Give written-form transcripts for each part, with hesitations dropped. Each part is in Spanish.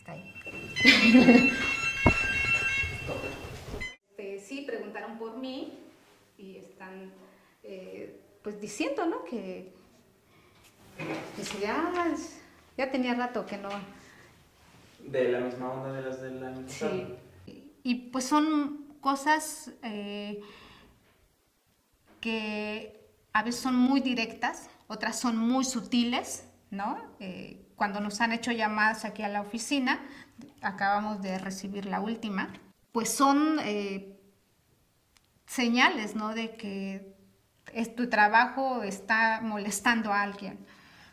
está ahí. Sí, preguntaron por mí y están pues diciendo, ¿no? Que si ya tenía rato que no. De la misma onda de las del año pasado. Sí. Y pues son cosas que a veces son muy directas, otras son muy sutiles, ¿no? Cuando nos han hecho llamadas aquí a la oficina, acabamos de recibir la última, pues son señales, ¿no? De que tu trabajo está molestando a alguien,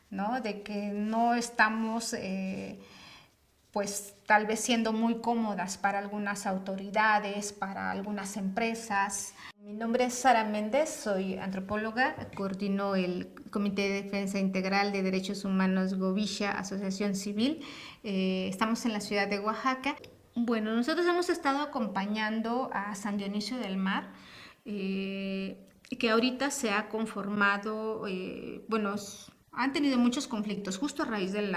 ¿no? De que no estamos pues tal vez siendo muy cómodas para algunas autoridades, para algunas empresas. Mi nombre es Sara Méndez, soy antropóloga, coordino el Comité de Defensa Integral de Derechos Humanos Govisha, Asociación Civil. Estamos en la ciudad de Oaxaca. Bueno, nosotros hemos estado acompañando a San Dionisio del Mar, que ahorita se ha conformado, bueno, han tenido muchos conflictos justo a raíz del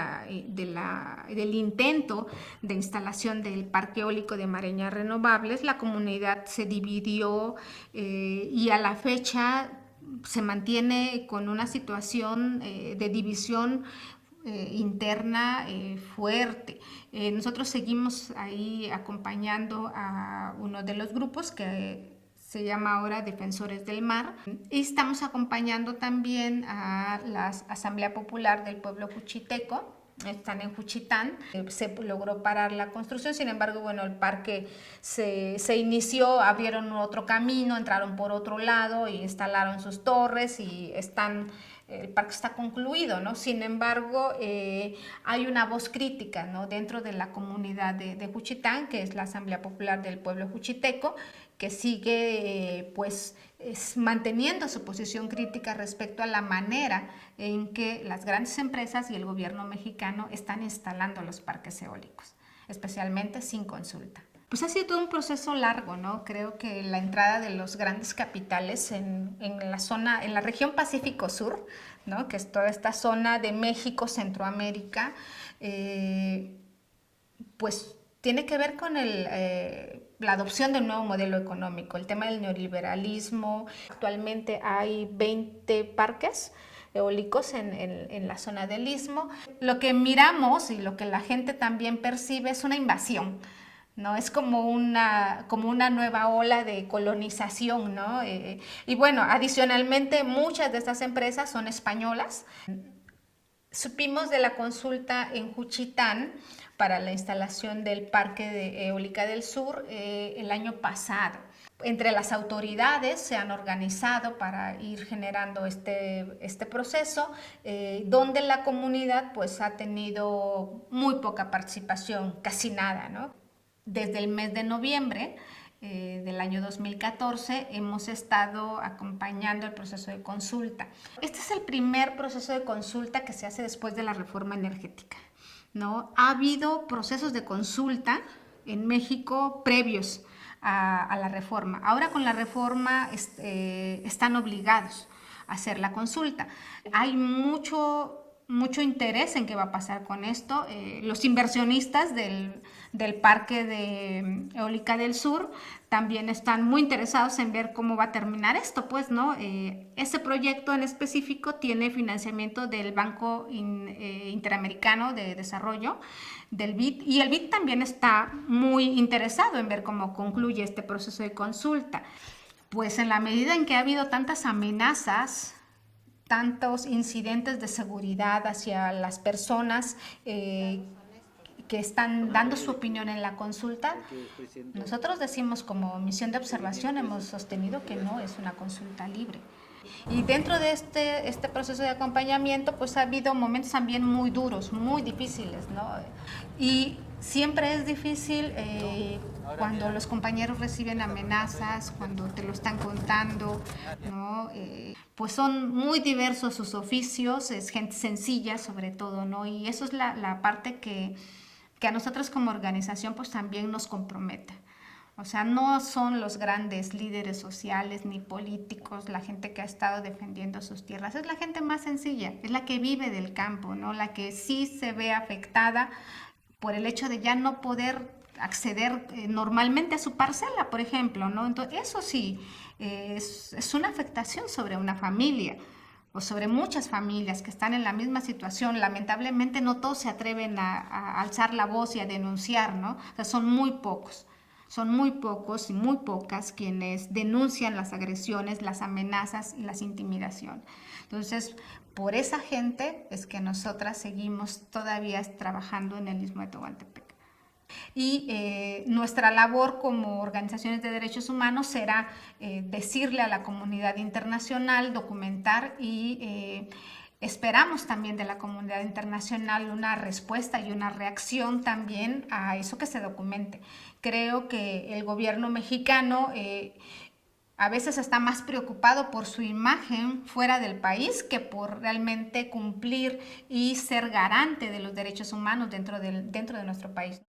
intento de instalación del parque eólico de Mareñas Renovables. La comunidad se dividió y a la fecha se mantiene con una situación de división interna fuerte. Nosotros seguimos ahí acompañando a uno de los grupos que se llama ahora Defensores del Mar. Y estamos acompañando también a la Asamblea Popular del Pueblo Juchiteco. Están en Juchitán, se logró parar la construcción, sin embargo, bueno, el parque se inició, abrieron otro camino, entraron por otro lado y instalaron sus torres y el parque está concluido, ¿no? Sin embargo, hay una voz crítica, ¿no? Dentro de la comunidad de Juchitán, que es la Asamblea Popular del Pueblo Juchiteco, que sigue pues manteniendo su posición crítica respecto a la manera en que las grandes empresas y el gobierno mexicano están instalando los parques eólicos, especialmente sin consulta. Pues ha sido todo un proceso largo, ¿no? Creo que la entrada de los grandes capitales en la región Pacífico Sur, ¿no? Que es toda esta zona de México, Centroamérica, pues tiene que ver con la adopción de un nuevo modelo económico, el tema del neoliberalismo. Actualmente hay 20 parques eólicos en la zona del Istmo. Lo que miramos y lo que la gente también percibe es una invasión, ¿no? Es como una nueva ola de colonización, ¿no? Y bueno, adicionalmente muchas de estas empresas son españolas. Supimos de la consulta en Juchitán para la instalación del Parque de Eólica del Sur el año pasado. Entre las autoridades se han organizado para ir generando este proceso, donde la comunidad pues ha tenido muy poca participación, casi nada, ¿no? Desde el mes de noviembre del año 2014 hemos estado acompañando el proceso de consulta. Este es el primer proceso de consulta que se hace después de la reforma energética, ¿no? Ha habido procesos de consulta en México previos a la reforma. Ahora con la reforma están obligados a hacer la consulta. Hay mucho interés en qué va a pasar con esto. Los inversionistas del Parque de Eólica del Sur también están muy interesados en ver cómo va a terminar esto, pues, ¿no? Ese proyecto en específico tiene financiamiento del Banco Interamericano de Desarrollo, del BID, y el BID también está muy interesado en ver cómo concluye este proceso de consulta. Pues en la medida en que ha habido tantas amenazas, tantos incidentes de seguridad hacia las personas que están dando su opinión en la consulta, nosotros decimos como misión de observación hemos sostenido que no es una consulta libre. Y dentro de este proceso de acompañamiento, pues ha habido momentos también muy duros, muy difíciles, ¿no? Y siempre es difícil cuando los compañeros reciben amenazas, cuando te lo están contando, ¿no? Pues son muy diversos sus oficios, es gente sencilla sobre todo, ¿no? Y eso es la parte que a nosotros como organización pues también nos compromete. O sea, no son los grandes líderes sociales ni políticos la gente que ha estado defendiendo sus tierras, es la gente más sencilla, es la que vive del campo, ¿no? La que sí se ve afectada por el hecho de ya no poder acceder normalmente a su parcela, por ejemplo, ¿no? Entonces, eso sí, es una afectación sobre una familia o sobre muchas familias que están en la misma situación. Lamentablemente no todos se atreven a alzar la voz y a denunciar, ¿no? O sea, son muy pocos. Son muy pocos y muy pocas quienes denuncian las agresiones, las amenazas y las intimidaciones. Entonces, por esa gente es que nosotras seguimos todavía trabajando en el Istmo de Tehuantepec. Y nuestra labor como organizaciones de derechos humanos será decirle a la comunidad internacional, documentar y esperamos también de la comunidad internacional una respuesta y una reacción también a eso que se documente. Creo que el gobierno mexicano a veces está más preocupado por su imagen fuera del país que por realmente cumplir y ser garante de los derechos humanos dentro de nuestro país.